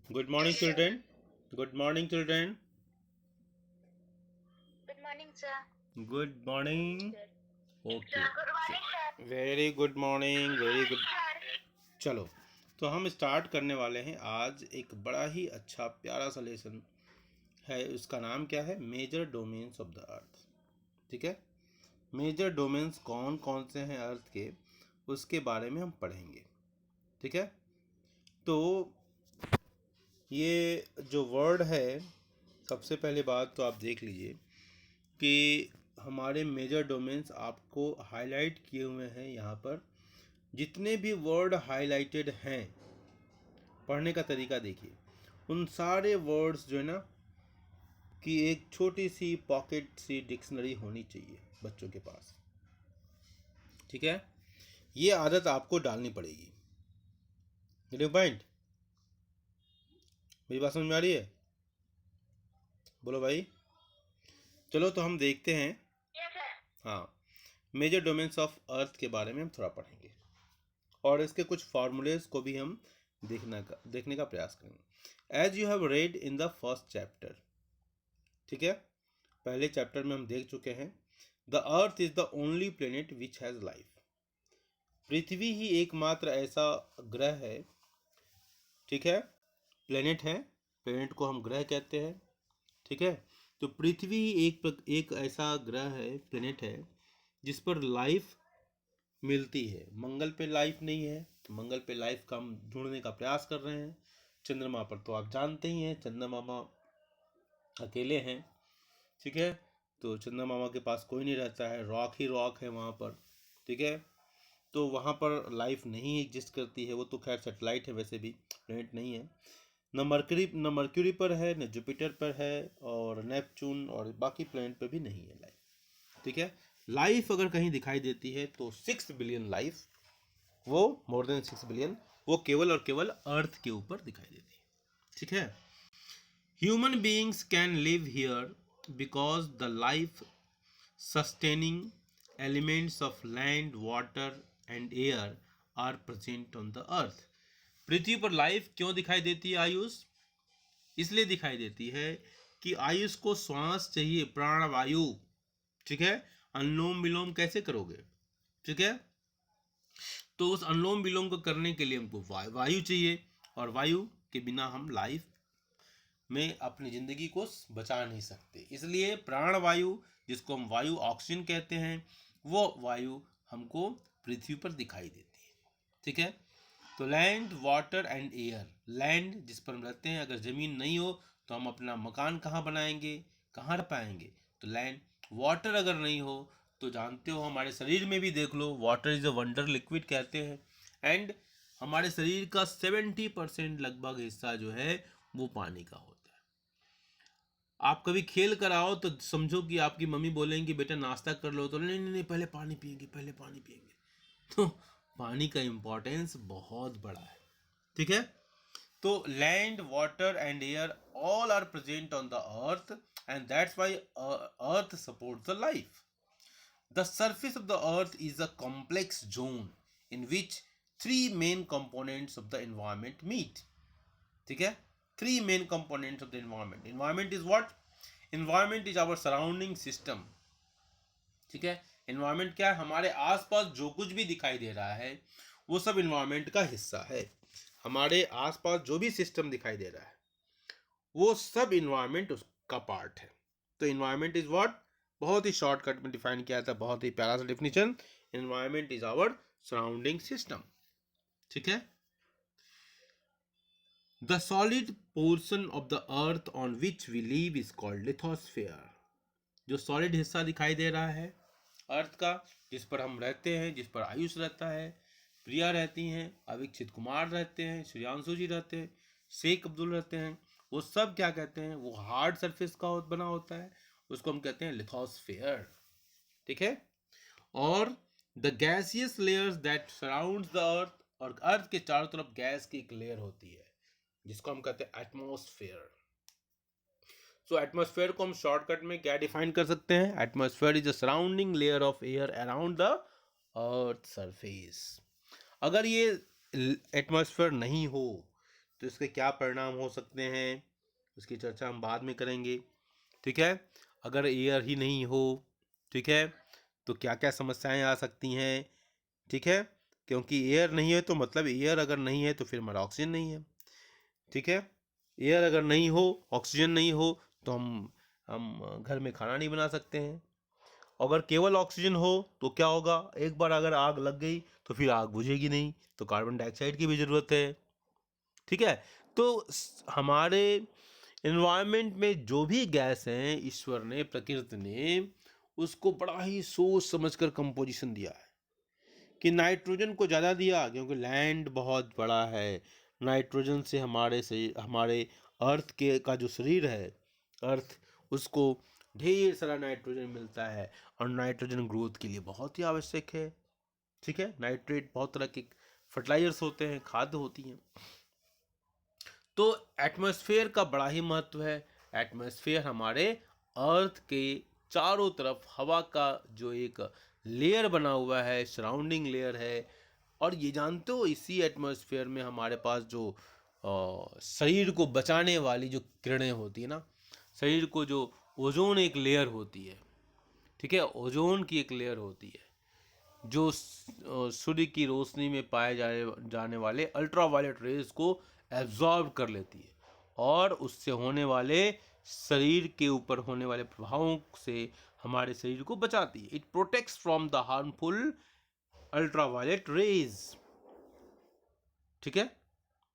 Good morning, children. Good morning, children. Good morning, sir. Good morning. Okay. Good morning, sir. Very good morning, very good. चलो, तो हम start करने वाले हैं आज एक बड़ा ही अच्छा प्यारा सा लेसन है। उसका नाम क्या है? Major domains of the earth. ठीक है। मेजर डोमेन्स कौन कौन से हैं अर्थ के, उसके बारे में हम पढ़ेंगे। ठीक है। तो ये जो वर्ड है, सबसे पहले बात तो आप देख लीजिए कि हमारे मेजर डोमेन्स आपको हाईलाइट किए हुए हैं यहाँ पर। जितने भी वर्ड हाईलाइटेड हैं, पढ़ने का तरीका देखिए। उन सारे वर्ड्स जो है ना, कि एक छोटी सी पॉकेट सी डिक्शनरी होनी चाहिए बच्चों के पास। ठीक है। ये आदत आपको डालनी पड़ेगी। पॉइंट, मेरी बात समझ में आ रही है? बोलो भाई। चलो, तो हम देखते हैं। Yes, sir. हाँ, मेजर डोमेन्स ऑफ अर्थ के बारे में हम थोड़ा पढ़ेंगे और इसके कुछ फार्मूलेज को भी हम देखने का प्रयास करेंगे। As you have read in the first chapter. ठीक है। पहले चैप्टर में हम देख चुके हैं, the earth is the only planet which has life. पृथ्वी ही एकमात्र ऐसा ग्रह है। ठीक है। प्लेनेट है, प्लेनेट को हम ग्रह कहते हैं। ठीक है। तो पृथ्वी ही एक ऐसा ग्रह है, प्लेनेट है, जिस पर लाइफ मिलती है। मंगल पे लाइफ नहीं है, तो मंगल पे लाइफ का हम ढूंढने का प्रयास कर रहे हैं। चंद्रमा पर तो आप जानते ही हैं, चंद्रमा अकेले हैं। ठीक है। तो चंद्रमा के पास कोई नहीं रहता है, रॉक ही रॉक है वहाँ पर। ठीक है। तो वहाँ पर लाइफ नहीं एग्जिस्ट करती है। वो तो खैर सेटेलाइट है, वैसे भी प्लेनेट नहीं है। न मर्क्यूरी पर है, न जुपिटर पर है, और नेपच्यून और बाकी प्लेनेट पर भी नहीं है लाइफ। ठीक है। लाइफ अगर कहीं दिखाई देती है तो 6 बिलियन लाइफ, वो मोर देन 6 बिलियन, वो केवल और केवल अर्थ के ऊपर दिखाई देती है। ठीक है। Human beings can live here because the life sustaining elements of land, water and air are present on the earth। पृथ्वी पर लाइफ क्यों दिखाई देती है आयुष? इसलिए दिखाई देती है कि आयुष को श्वास चाहिए, प्राणवायु। ठीक है। अनुलोम विलोम कैसे करोगे? ठीक है। तो उस अनुलोम विलोम को करने के लिए हमको वायु चाहिए, और वायु के बिना हम लाइफ में अपनी जिंदगी को बचा नहीं सकते। इसलिए प्राणवायु, जिसको हम वायु ऑक्सीजन कहते हैं, वो वायु हमको पृथ्वी पर दिखाई देती है। ठीक है। तो land, water and air. Land, जिस पर हम रहते हैं, अगर ज़मीन नहीं हो तो हम अपना मकान कहाँ बनाएंगे, कहाँ रह पाएंगे? तो लैंड। वाटर अगर नहीं हो तो जानते हो, हमारे शरीर में भी देख लो, water is a wonder liquid कहते हैं। एंड हमारे शरीर का 70% लगभग हिस्सा जो है वो पानी का होता है। आप कभी खेल कर आओ तो समझो कि आपकी मम्मी बोलेंगी बेटा नाश्ता कर लो, तो नहीं नहीं नहीं, पहले पानी पिएंगे, पहले पानी पिएंगे। तो पानी का इम्पोर्टेंस बहुत बड़ा है। ठीक है। तो land, water and air all are present on the earth, and that's why earth supports the life. The surface of the earth is a complex zone in which three main components of the environment meet। ठीक है। Three main components of the environment. Environment is what? Environment is our surrounding system. ठीक है। Environment क्या है? हमारे आसपास जो कुछ भी दिखाई दे रहा है वो सब एनवायरमेंट का हिस्सा है। हमारे आसपास जो भी सिस्टम दिखाई दे रहा है वो सब एनवायरमेंट उसका पार्ट है। तो एनवायरमेंट इज व्हाट? बहुत ही शॉर्टकट में डिफाइन किया था, बहुत ही प्यारा सा definition. Environment is our surrounding system. ठीक है। The solid portion of the earth on which we live is called lithosphere। जो सॉलिड हिस्सा दिखाई दे रहा है अर्थ का, जिस पर हम रहते हैं, जिस पर आयुष रहता है, प्रिया रहती हैं, अविक्षित कुमार रहते हैं, श्रेयांशु जी रहते हैं, शेख अब्दुल रहते हैं, वो सब क्या कहते हैं? वो हार्ड सरफेस का बना होता है, उसको हम कहते हैं लिथोस्फेयर। ठीक है। और the gaseous layers that surrounds the earth, और अर्थ के चारों तरफ गैस की एक लेयर होती है जिसको हम कहते हैं एटमॉस्फेयर। सो एटमॉस्फेयर को हम शॉर्टकट में क्या डिफाइन कर सकते हैं? Atmosphere is a surrounding layer of air around the earth surface. अगर ये एटमॉस्फेयर नहीं हो तो इसके क्या परिणाम हो सकते हैं उसकी चर्चा हम बाद में करेंगे, ठीक है। अगर एयर ही नहीं हो, ठीक है, तो क्या क्या समस्याएं आ सकती हैं, ठीक है। क्योंकि एयर नहीं है तो मतलब एयर अगर नहीं है तो फिर हमारा ऑक्सीजन नहीं है, ठीक है। एयर अगर नहीं हो, ऑक्सीजन नहीं हो, तो हम घर में खाना नहीं बना सकते हैं। अगर केवल ऑक्सीजन हो तो क्या होगा, एक बार अगर आग लग गई तो फिर आग बुझेगी नहीं, तो कार्बन डाइऑक्साइड की भी ज़रूरत है, ठीक है। तो हमारे इन्वायरमेंट में जो भी गैस हैं, ईश्वर ने, प्रकृति ने उसको बड़ा ही सोच समझकर कंपोजिशन दिया है कि नाइट्रोजन को ज़्यादा दिया क्योंकि लैंड बहुत बड़ा है। नाइट्रोजन से हमारे अर्थ के का जो शरीर है, अर्थ, उसको ढेर सारा नाइट्रोजन मिलता है और नाइट्रोजन ग्रोथ के लिए बहुत ही आवश्यक है, ठीक है। नाइट्रेट बहुत तरह के फर्टिलाइजर्स होते हैं, खाद्य होती हैं। तो एटमॉस्फेयर का बड़ा ही महत्व है। एटमॉस्फेयर हमारे अर्थ के चारों तरफ हवा का जो एक लेयर बना हुआ है, सराउंडिंग लेयर है। और ये जानते हो इसी एटमॉस्फेयर में हमारे पास जो शरीर को बचाने वाली जो किरणें होती है ना, शरीर को जो ओजोन एक लेयर होती है, ठीक है, ओजोन की एक लेयर होती है जो सूर्य की रोशनी में पाए जाने वाले अल्ट्रावायलेट रेज को एब्जॉर्ब कर लेती है और उससे होने वाले शरीर के ऊपर होने वाले प्रभावों से हमारे शरीर को बचाती है। It protects from the harmful ultraviolet rays, ठीक है।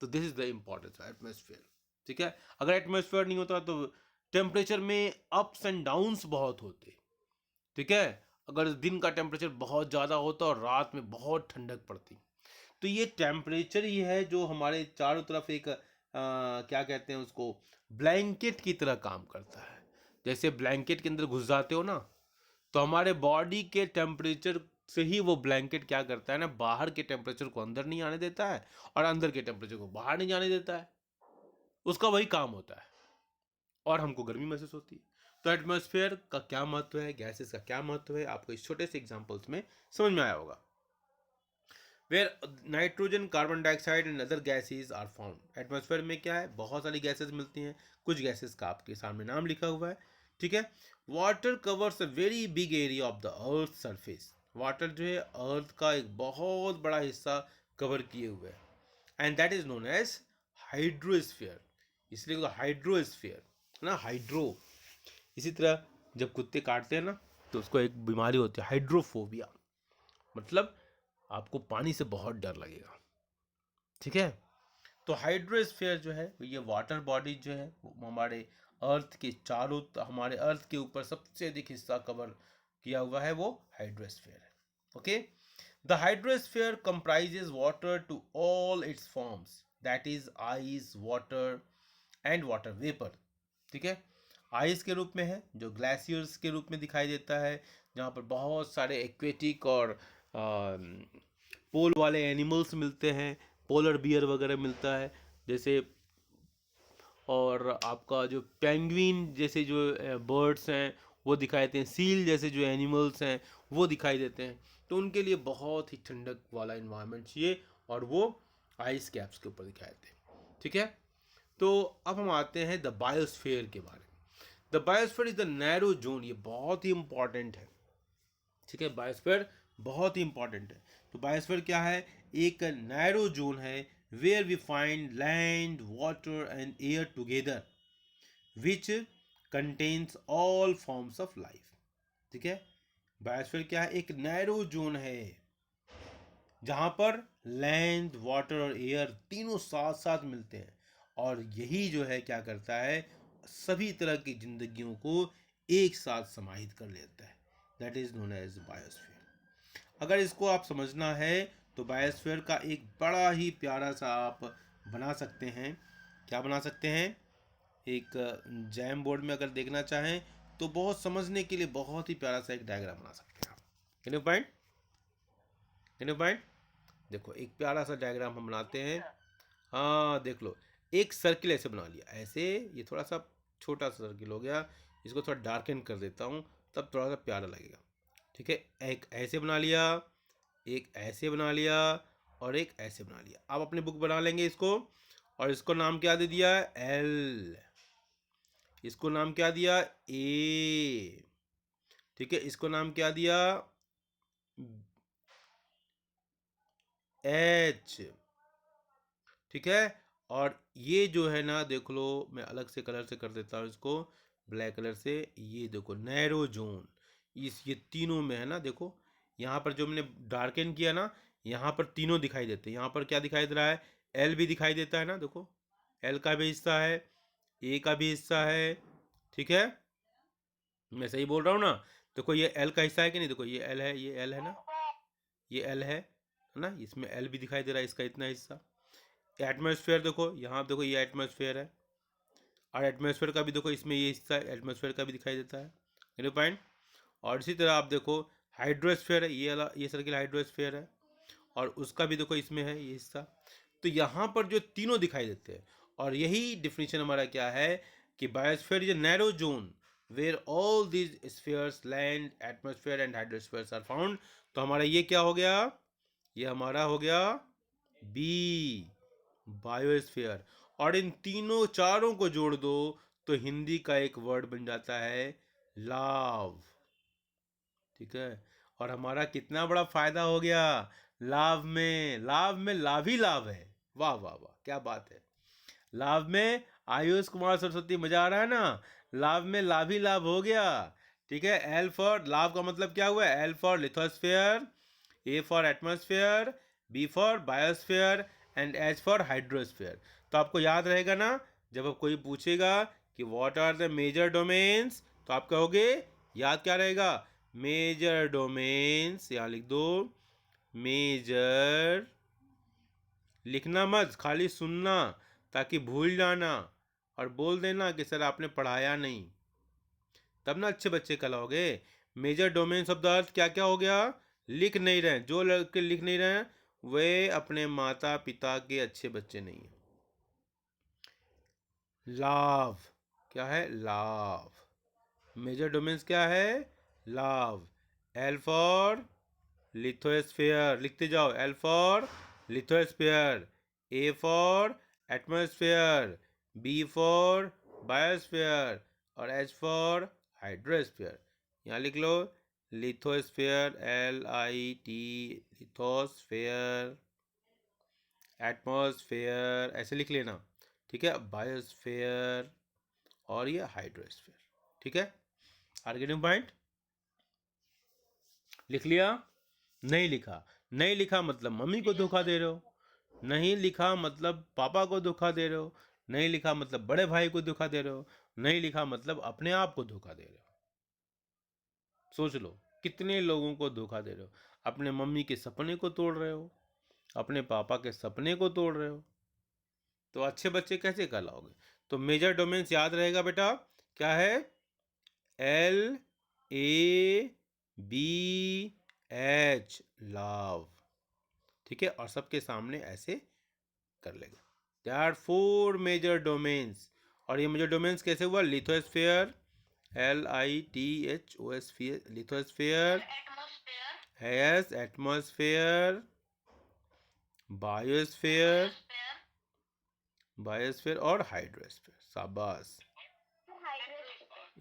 तो this is the importance of atmosphere, ठीक है। अगर एटमॉस्फेयर नहीं होता तो टेम्परेचर में अप्स एंड डाउन्स बहुत होते, ठीक है। अगर दिन का टेम्परेचर बहुत ज़्यादा होता और रात में बहुत ठंडक पड़ती, तो ये टेम्परेचर ही है जो हमारे चारों तरफ एक क्या कहते हैं उसको, ब्लैंकेट की तरह काम करता है। जैसे ब्लैंकेट के अंदर घुस जाते हो ना, तो हमारे बॉडी के टेम्परेचर से ही वो ब्लैंकेट क्या करता है ना, बाहर के टेम्परेचर को अंदर नहीं आने देता है और अंदर के टेम्परेचर को बाहर नहीं जाने देता है। उसका वही काम होता है और हमको गर्मी महसूस होती है। तो एटमॉस्फेयर का क्या महत्व है, गैसेस का क्या महत्व है, आपको इस छोटे से एग्जांपल्स में समझ में आया होगा। Where nitrogen, carbon dioxide and other gases are found. Atmosphere में क्या है, बहुत सारी गैसेस मिलती हैं। कुछ गैसेस का आपके सामने नाम लिखा हुआ है, ठीक है। Water covers a very big area of the earth surface. Water जो है अर्थ का एक बहुत बड़ा हिस्सा कवर किए हुए है and that is known as hydrosphere. इसलिए हाइड्रोस्फीयर ना, हाइड्रो। इसी तरह जब कुत्ते काटते हैं ना तो उसको एक बीमारी होती है हाइड्रोफोबिया, मतलब आपको पानी से बहुत डर लगेगा, ठीक है। तो हाइड्रोस्फीयर जो है ये वाटर बॉडी जो है वो हमारे अर्थ के चारों, हमारे अर्थ के ऊपर सबसे अधिक हिस्सा कवर किया हुआ है, वो हाइड्रोस्फीयर है, okay. The hydrosphere comprises water to all its forms, that is ice, water and water vapour, ठीक है। आइस के रूप में है जो ग्लेशियर्स के रूप में दिखाई देता है, जहाँ पर बहुत सारे एक्वेटिक और पोल वाले एनिमल्स मिलते हैं, पोलर बियर वगैरह मिलता है जैसे, और आपका जो पेंगुइन जैसे जो बर्ड्स हैं वो दिखाई देते हैं, सील जैसे जो एनिमल्स हैं वो दिखाई देते हैं। तो उनके लिए बहुत ही ठंडक वाला इन्वायरमेंट चाहिए और वो आइस कैप्स के ऊपर दिखाई देते हैं, ठीक है। तो अब हम आते हैं द बायोस्फीयर के बारे में। The biosphere is the narrow zone, ये बहुत ही इंपॉर्टेंट है, ठीक है। बायोस्फीयर बहुत ही इंपॉर्टेंट है। तो बायोस्फीयर क्या है, एक नैरो जोन है where we find land, water and air together which contains all forms of life, ठीक है। बायोस्फीयर क्या है, एक नैरो जोन है जहाँ पर लैंड, वाटर और एयर तीनों साथ साथ मिलते हैं और यही जो है क्या करता है, सभी तरह की जिंदगियों को एक साथ समाहित कर लेता है, that is known as biosphere. अगर इसको आप समझना है तो बायोस्फीयर का एक बड़ा ही प्यारा सा आप बना सकते हैं, क्या बना सकते हैं, एक जैम बोर्ड में अगर देखना चाहें तो बहुत समझने के लिए बहुत ही प्यारा सा एक डायग्राम बना सकते हैं आप। Can you find, can you find, देखो एक प्यारा सा डायग्राम हम बनाते हैं। हाँ देख लो, एक सर्किल ऐसे बना लिया, ऐसे, ये थोड़ा सा छोटा सा सर्किल हो गया, इसको थोड़ा डार्कन कर देता हूँ तब थोड़ा सा प्यारा लगेगा, ठीक है। एक ऐसे बना लिया, एक ऐसे बना लिया और एक ऐसे बना लिया। आप अपनी बुक बना लेंगे इसको और इसको नाम क्या दे दिया? एल। इसको नाम क्या दिया? ए। ठीक है, इसको नाम क्या दिया? एच। ठीक है, और ये जो है ना, देख लो, मैं अलग से कलर से कर देता हूँ इसको, ब्लैक कलर से। ये देखो नैरो जोन, ये तीनों में है ना। देखो यहाँ पर जो मैंने डार्कन किया ना, यहाँ पर तीनों दिखाई देते हैं। यहाँ पर क्या दिखाई दे रहा है? एल भी दिखाई देता है ना, देखो एल का भी हिस्सा है, ए का भी हिस्सा है। ठीक है, मैं सही बोल रहा हूँ ना? देखो ये एल का हिस्सा है कि नहीं? देखो ये एल है, ये एल है ना, ये एल है ना, इसमें एल भी दिखाई दे रहा है, इसका इतना हिस्सा। एटमॉस्फेयर देखो, यहाँ देखो ये एटमॉस्फेयर है, और एटमॉस्फेयर का भी देखो इसमें ये हिस्सा एटमॉस्फेयर का भी दिखाई देता है। मेरे पॉइंट। और इसी तरह आप देखो हाइड्रोस्फेयर है, ये सर्किल हाइड्रोस्फेयर है, और उसका भी देखो इसमें है ये हिस्सा। तो यहाँ पर जो तीनों दिखाई देते हैं, और यही डिफिनीशन हमारा क्या है कि biosphere is a narrow zone where all these spheres, land, atmosphere and hydrospheres are found. तो हमारा ये क्या हो गया? ये हमारा हो गया बी, बायोस्फीयर। और इन तीनों चारों को जोड़ दो तो हिंदी का एक वर्ड बन जाता है लाव। ठीक है, और हमारा कितना बड़ा फायदा हो गया लाभ में। लाभ में लाभ ही लाभ है। वाह वाह वाह, क्या बात है। लाभ में आयुष कुमार सरस्वती, मजा आ रहा है ना? लाभ में लाभ ही लाभ हो गया। ठीक है, एल फॉर लाभ का मतलब क्या हुआ? L for lithosphere, A for atmosphere, B for biosphere and H for hydrosphere. तो आपको याद रहेगा ना, जब अब कोई पूछेगा कि what are the major domains, तो आप कहोगे, याद क्या रहेगा? मेजर डोमेन्स, यहाँ लिख दो मेजर। लिखना मत, खाली सुनना, ताकि भूल जाना और बोल देना कि सर आपने पढ़ाया नहीं, तब ना अच्छे बच्चे कहलाओगे। Major domains of the earth क्या क्या हो गया? लिख नहीं रहे, जो लड़के लिख नहीं रहे वे अपने माता पिता के अच्छे बच्चे नहीं हैं। लाव क्या है? लाव। मेजर डोमेन्स क्या है? लाव। एल फॉर लिथोस्फेयर, लिखते जाओ, L for lithosphere, A for atmosphere, B for biosphere, और एच फॉर हाइड्रोस्फेयर। यहाँ लिख लो लिथोस्फेयर, LIT, लिथोस्फेयर, एटमॉस्फेयर, ऐसे लिख लेना। ठीक है, बायोस्फेयर और ये हाइड्रोस्फेयर। ठीक है, आर गेटिंग पॉइंट? लिख लिया? नहीं लिखा? नहीं लिखा मतलब मम्मी को धोखा दे रहे हो, नहीं लिखा मतलब पापा को धोखा दे रहे हो, नहीं लिखा मतलब बड़े भाई को धोखा दे रहे हो, नहीं लिखा मतलब अपने आप को धोखा दे रहे हो। सोच लो कितने लोगों को धोखा दे रहे हो। अपने मम्मी के सपने को तोड़ रहे हो, अपने पापा के सपने को तोड़ रहे हो, तो अच्छे बच्चे कैसे कहलाओगे? तो मेजर डोमेन्स याद रहेगा बेटा, क्या है? LABH, love. ठीक है, और सबके सामने ऐसे कर लेगा। देयर आर 4 मेजर डोमेन्स, और ये मेजर डोमेन्स कैसे हुआ? Lithosphere, lithosphere, lithosphere, yes, atmosphere, biosphere, biosphere और हाइड्रोस्फेयर। शाबाश,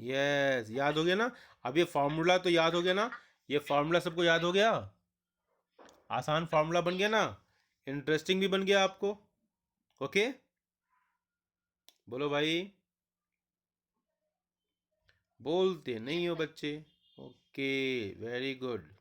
यस, याद हो गया ना? अब ये फॉर्मूला तो याद हो गया ना? ये फॉर्मूला सबको याद हो गया? आसान फॉर्मूला बन गया ना? इंटरेस्टिंग भी बन गया आपको? ओके, बोलो भाई। बोलते नहीं हो बच्चे। Okay, very good.